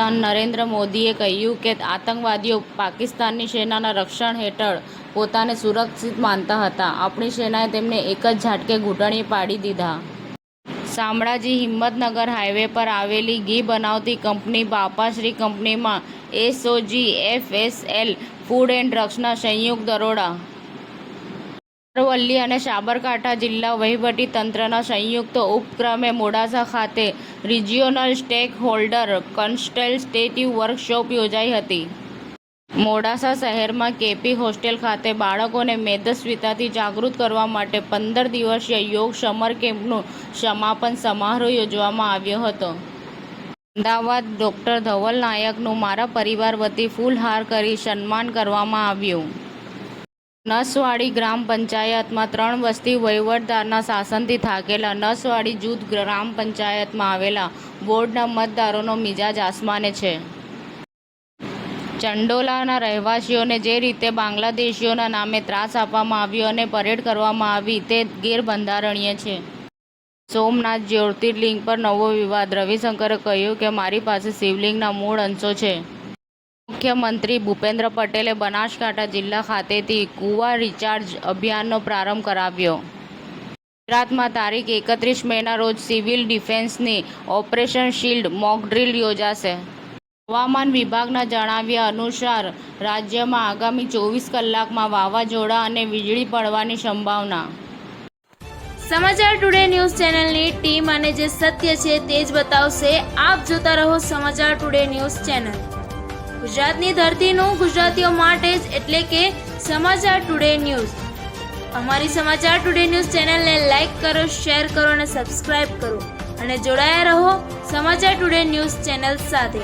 વડાપ્રધાન નરેન્દ્ર મોદીએ કહ્યું કે આતંકવાદીઓ પાકિસ્તાનની સેનાના રક્ષણ હેઠળ પોતાને સુરક્ષિત માનતા હતા. આપણી સેનાએ તેમને એક જ ઝાટકે ઘૂંટણિયે પાડી દીધા. શામળાજી હિંમતનગર હાઈવે પર આવેલી ઘી બનાવતી કંપની બાપાશ્રી કંપનીમાં એસઓજી એફએસએલ ફૂડ એન્ડ ડ્રગ્સના સંયુક્ત દરોડા. અરવલ્લી અને સાબરકાંઠા જિલ્લા વહીવટી તંત્રના સંયુક્ત ઉપક્રમે મોડાસા ખાતે regional stack holder consultative workshop યોજાઈ હતી. મોડાસા શહેરમાં કેપી હોસ્ટેલ ખાતે બાળકોને મેદસ્વીતાથી જાગૃત કરવા માટે 15 દિવસીય યોગ સમર કેમ્પનું સમાપન સમારોહ યોજવામાં આવ્યો હતો. અમદાવાદ ડોક્ટર ધવલ નાયકનું મારા પરિવાર વતી ફૂલહાર કરી સન્માન કરવામાં આવ્યું. નસવાડી ગ્રામ પંચાયતમાં 3 વસ્તી વહીવટદારના શાસનથી થાકેલા નસવાડી જૂથ ગ્રામ પંચાયતમાં આવેલા વોર્ડના મતદારોનો મિજાજ આસમાને છે. ચંડોલાના રહેવાસીઓને જે રીતે બાંગ્લાદેશીઓના નામે ત્રાસ આપવામાં આવ્યો અને પરેડ કરવામાં આવી તે ગેરબંધારણીય છે. સોમનાથ જ્યોતિર્લિંગ પર નવો વિવાદ. રવિશંકરે કહ્યું કે મારી પાસે શિવલિંગના મૂળ અંશો છે. મુખ્યમંત્રી ભૂપેન્દ્ર પટેલે બનાસકાંઠા જિલ્લા ખાતેથી કુવા રિચાર્જ અભિયાનનો પ્રારંભ કરાવ્યો. ગુજરાતમાં તારીખ 31 મેના રોજ સિવિલ ડિફેન્સની ઓપરેશન શિલ્ડ મોકડ્રીલ યોજાશે. હવામાન વિભાગના જણાવ્યા અનુસાર રાજ્યમાં આગામી 24 કલાકમાં વાવાઝોડા અને વીજળી પડવાની સંભાવના. સમાચાર ટુડે ન્યૂઝ ચેનલની ટીમ અને જે સત્ય છે તે જ બતાવશે. આપ જોતા રહો સમાચાર ટુડે ન્યૂઝ ચેનલ. ગુજરાતની ધરતીનું ગુજરાતીઓ માટે જ, એટલે કે સમાચાર ટુડે ન્યૂઝ. અમારી સમાચાર ટુડે ન્યૂઝ ચેનલને લાઇક કરો, શેર કરો અને સબસ્ક્રાઇબ કરો અને જોડાયા રહો સમાચાર ટુડે ન્યૂઝ ચેનલ સાથે.